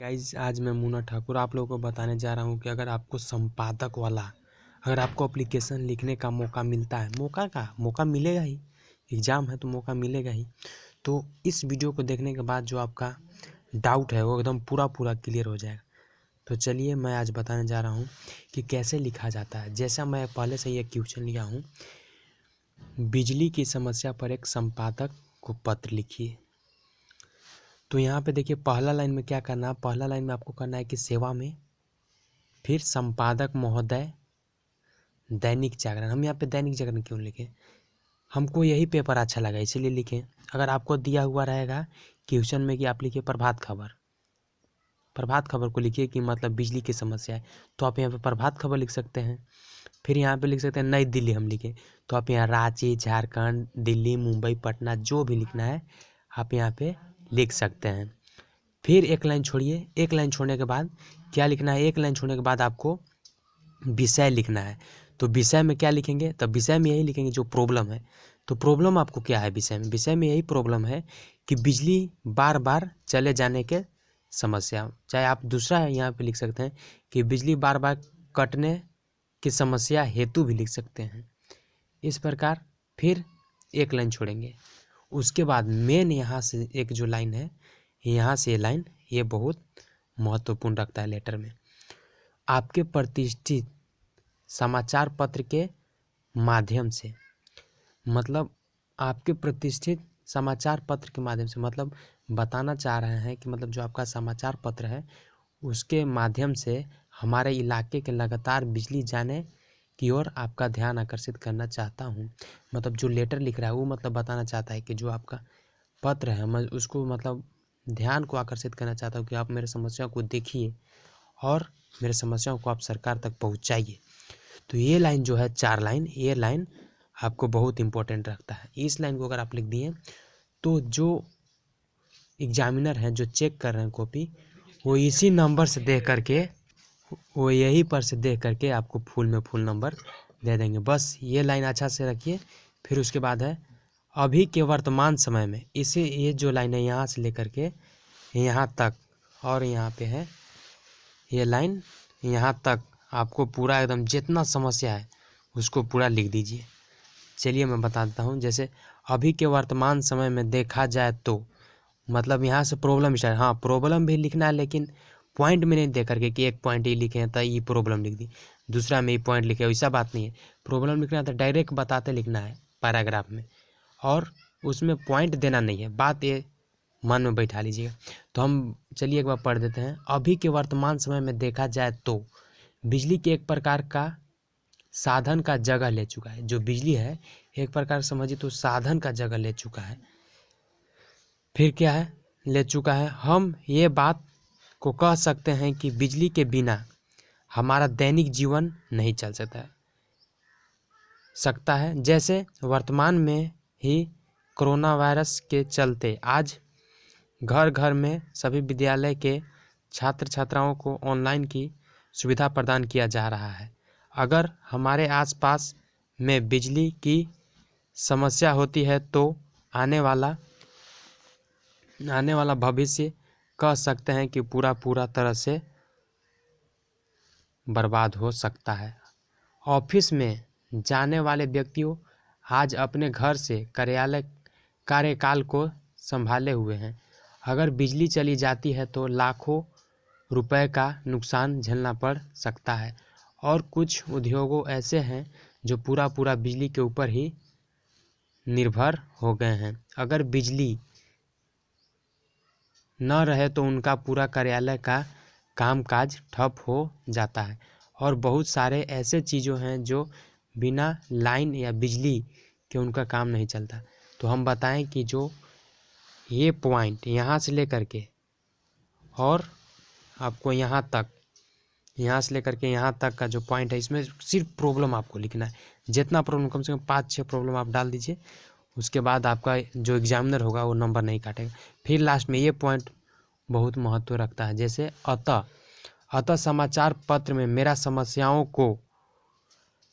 Guys आज मैं मुन्ना ठाकुर आप लोगों को बताने जा रहा हूँ कि अगर आपको संपादक वाला अगर आपको एप्लीकेशन लिखने का मौका मिलता है, मौका मिलेगा ही, एग्ज़ाम है तो मौका मिलेगा ही। तो इस वीडियो को देखने के बाद जो आपका डाउट है वो एकदम पूरा क्लियर हो जाएगा। तो चलिए मैं आज बताने जा रहा हूँ कि कैसे लिखा जाता है। जैसा मैं पहले से ही एक क्वेश्चन लिया हूँ, बिजली की समस्या पर एक संपादक को पत्र लिखिए। तो यहाँ पे देखिए पहला लाइन में क्या करना है, पहला लाइन में आपको करना है कि सेवा में, फिर संपादक महोदय दैनिक जागरण। हम यहाँ पे दैनिक जागरण क्यों लिखे, हमको यही पेपर अच्छा लगा इसीलिए लिखे। अगर आपको दिया हुआ रहेगा क्वेश्चन में कि आप लिखिए प्रभात खबर को लिखिए कि मतलब बिजली की समस्या है, तो आप यहाँ पे प्रभात खबर लिख सकते हैं। फिर यहाँ पे लिख सकते हैं नई दिल्ली हम लिखे, तो आप यहाँ रांची, झारखंड, दिल्ली, मुंबई, पटना जो भी लिखना है आप यहाँ पे लिख सकते हैं। फिर एक लाइन छोड़िए, एक लाइन छोड़ने के बाद क्या लिखना है, एक लाइन छोड़ने के बाद आपको विषय लिखना है। तो विषय में क्या लिखेंगे, तो विषय में यही लिखेंगे जो प्रॉब्लम है। तो प्रॉब्लम आपको क्या है विषय में यही प्रॉब्लम है कि बिजली बार बार चले जाने के समस्या। चाहे आप दूसरा है यहाँ पे लिख सकते हैं कि बिजली बार बार कटने की समस्या हेतु भी लिख सकते हैं इस प्रकार। फिर एक लाइन छोड़ेंगे, उसके बाद मेन यहाँ से एक जो लाइन है, यहाँ से लाइन ये बहुत महत्वपूर्ण रखता है लेटर में। आपके प्रतिष्ठित समाचार पत्र के माध्यम से, मतलब आपके प्रतिष्ठित समाचार पत्र के माध्यम से, मतलब बताना चाह रहे हैं कि मतलब जो आपका समाचार पत्र है उसके माध्यम से हमारे इलाके के लगातार बिजली जाने की ओर आपका ध्यान आकर्षित करना चाहता हूँ। मतलब जो लेटर लिख रहा है वो मतलब बताना चाहता है कि जो आपका पत्र है मैं उसको मतलब ध्यान को आकर्षित करना चाहता हूँ कि आप मेरे समस्याओं को देखिए और मेरे समस्याओं को आप सरकार तक पहुँचाइए। तो ये लाइन जो है 4 लाइन, ये लाइन आपको बहुत इम्पोर्टेंट रखता है। इस लाइन को अगर आप लिख दिए तो जो एग्जामिनर हैं जो चेक कर रहे हैं कॉपी, वो इसी नंबर से देख करके, वो यही पर से देख करके आपको फुल में फुल नंबर दे देंगे। बस ये लाइन अच्छा से रखिए। फिर उसके बाद है अभी के वर्तमान समय में, इसे ये जो लाइन है यहाँ से लेकर के यहाँ तक, और यहाँ पे है ये लाइन यहाँ तक, आपको पूरा एकदम जितना समस्या है उसको पूरा लिख दीजिए। चलिए मैं बताता हूँ। जैसे अभी के वर्तमान समय में देखा जाए तो, मतलब यहाँ से प्रॉब्लम स्टार्ट, हाँ प्रॉब्लम भी लिखना है लेकिन पॉइंट में नहीं दे करके कि एक पॉइंट ही लिखे हैं तो ये प्रॉब्लम लिख दी, दूसरा में ये पॉइंट लिखे, वैसा बात नहीं है। प्रॉब्लम लिखना है तो डायरेक्ट बताते लिखना है पैराग्राफ में, और उसमें पॉइंट देना नहीं है, बात ये मन में बैठा लीजिएगा। तो हम चलिए एक बार पढ़ देते हैं। अभी के वर्तमान समय में देखा जाए तो बिजली के एक प्रकार का साधन का जगह ले चुका है। जो बिजली है एक प्रकार समझिए तो साधन का जगह ले चुका है। फिर क्या है, ले चुका है, हम ये बात को कह सकते हैं कि बिजली के बिना हमारा दैनिक जीवन नहीं चल सकता है। जैसे वर्तमान में ही कोरोना वायरस के चलते आज घर घर में सभी विद्यालय के छात्र छात्राओं को ऑनलाइन की सुविधा प्रदान किया जा रहा है। अगर हमारे आसपास में बिजली की समस्या होती है तो आने वाला भविष्य कह सकते हैं कि पूरा तरह से बर्बाद हो सकता है। ऑफिस में जाने वाले व्यक्तियों आज अपने घर से कार्यकाल को संभाले हुए हैं। अगर बिजली चली जाती है तो लाखों रुपए का नुकसान झेलना पड़ सकता है। और कुछ उद्योगों ऐसे हैं जो पूरा बिजली के ऊपर ही निर्भर हो गए हैं। अगर बिजली न रहे तो उनका पूरा कार्यालय का कामकाज ठप हो जाता है। और बहुत सारे ऐसे चीज़ों हैं जो बिना लाइन या बिजली के उनका काम नहीं चलता। तो हम बताएं कि जो ये पॉइंट यहाँ से लेकर के और आपको यहाँ से लेकर के यहाँ तक का जो पॉइंट है, इसमें सिर्फ प्रॉब्लम आपको लिखना है। जितना प्रॉब्लम, कम से कम 5-6 प्रॉब्लम आप डाल दीजिए, उसके बाद आपका जो एग्जामिनर होगा वो नंबर नहीं काटेगा। फिर लास्ट में ये पॉइंट बहुत महत्व रखता है। जैसे अतः समाचार पत्र में मेरा समस्याओं को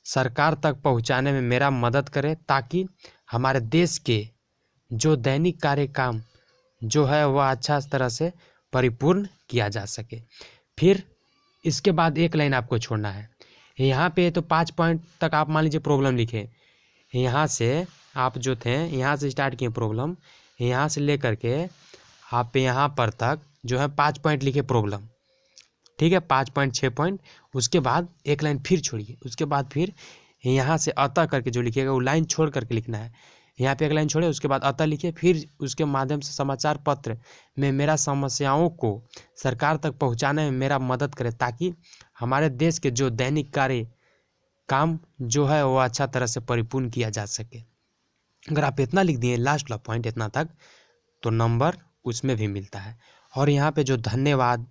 सरकार तक पहुंचाने में मेरा मदद करे, ताकि हमारे देश के जो दैनिक कार्य काम जो है वह अच्छा तरह से परिपूर्ण किया जा सके। फिर इसके बाद एक लाइन आपको छोड़ना है। यहाँ पे तो 5 पॉइंट तक आप मान लीजिए प्रॉब्लम लिखे, यहाँ से आप जो थे यहाँ से स्टार्ट किए प्रॉब्लम, यहाँ से लेकर के आप यहाँ पर तक जो है 5 पॉइंट लिखे प्रॉब्लम, ठीक है, 5 पॉइंट 6 पॉइंट। उसके बाद एक लाइन फिर छोड़िए, उसके बाद फिर यहाँ से अतः करके जो लिखिएगा वो लाइन छोड़ करके लिखना है। यहाँ पे एक लाइन छोड़े, उसके बाद अतः लिखिए, फिर उसके माध्यम से समाचार पत्र में मेरा समस्याओं को सरकार तक पहुँचाने में मेरा मदद करे, ताकि हमारे देश के जो दैनिक कार्य काम जो है वो अच्छा तरह से परिपूर्ण किया जा सके। अगर आप इतना लिख दिए लास्ट वाला पॉइंट इतना तक, तो नंबर उसमें भी मिलता है। और यहाँ पे जो धन्यवाद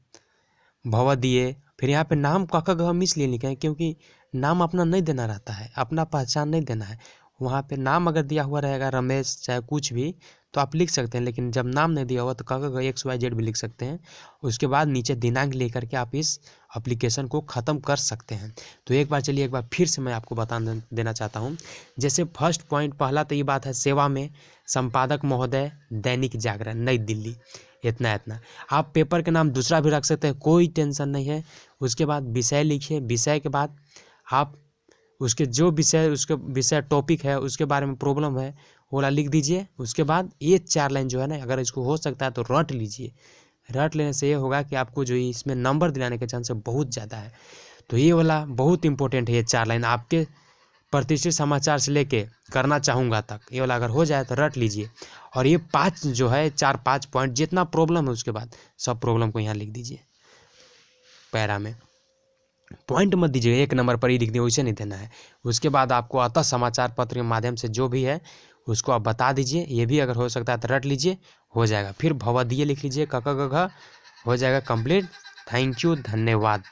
भवदीय, फिर यहाँ पे नाम क हम इसलिए लिखे हैं क्योंकि नाम अपना नहीं देना रहता है, अपना पहचान नहीं देना है। वहाँ पे नाम अगर दिया हुआ रहेगा रमेश चाहे कुछ भी तो आप लिख सकते हैं, लेकिन जब नाम नहीं दिया हुआ तो XYZ भी लिख सकते हैं। उसके बाद नीचे दिनांक लेकर के आप इस एप्लीकेशन को ख़त्म कर सकते हैं। तो एक बार फिर से मैं आपको बता देना चाहता हूँ। जैसे फर्स्ट पॉइंट पहला तो ये बात है, सेवा में संपादक महोदय दैनिक जागरण नई दिल्ली, इतना आप पेपर के नाम दूसरा भी रख सकते हैं, कोई टेंशन नहीं है। उसके बाद विषय लिखिए, विषय के बाद आप उसके जो विषय टॉपिक है उसके बारे में प्रॉब्लम है वो वाला लिख दीजिए। उसके बाद ये 4 लाइन जो है ना, अगर इसको हो सकता है तो रट लीजिए। रट लेने से ये होगा कि आपको जो इसमें नंबर दिलाने के चांस बहुत ज़्यादा है। तो ये वाला बहुत इंपॉर्टेंट है, ये 4 लाइन आपके प्रतिष्ठित समाचार से लेके करना चाहूँगा तक, ये वाला अगर हो जाए तो रट लीजिए। और ये 5 जो है 4-5 पॉइंट जितना प्रॉब्लम है उसके बाद सब प्रॉब्लम को यहाँ लिख दीजिए पैरा में। पॉइंट मत दीजिए, 1 नंबर पर ही लिख दिए, वैसे नहीं देना है। उसके बाद आपको अतः समाचार पत्र के माध्यम से जो भी है उसको आप बता दीजिए। ये भी अगर हो सकता है तो रट लीजिए, हो जाएगा। फिर भवदीय लिख लीजिए, क ख ग घ, हो जाएगा कंप्लीट। थैंक यू, धन्यवाद।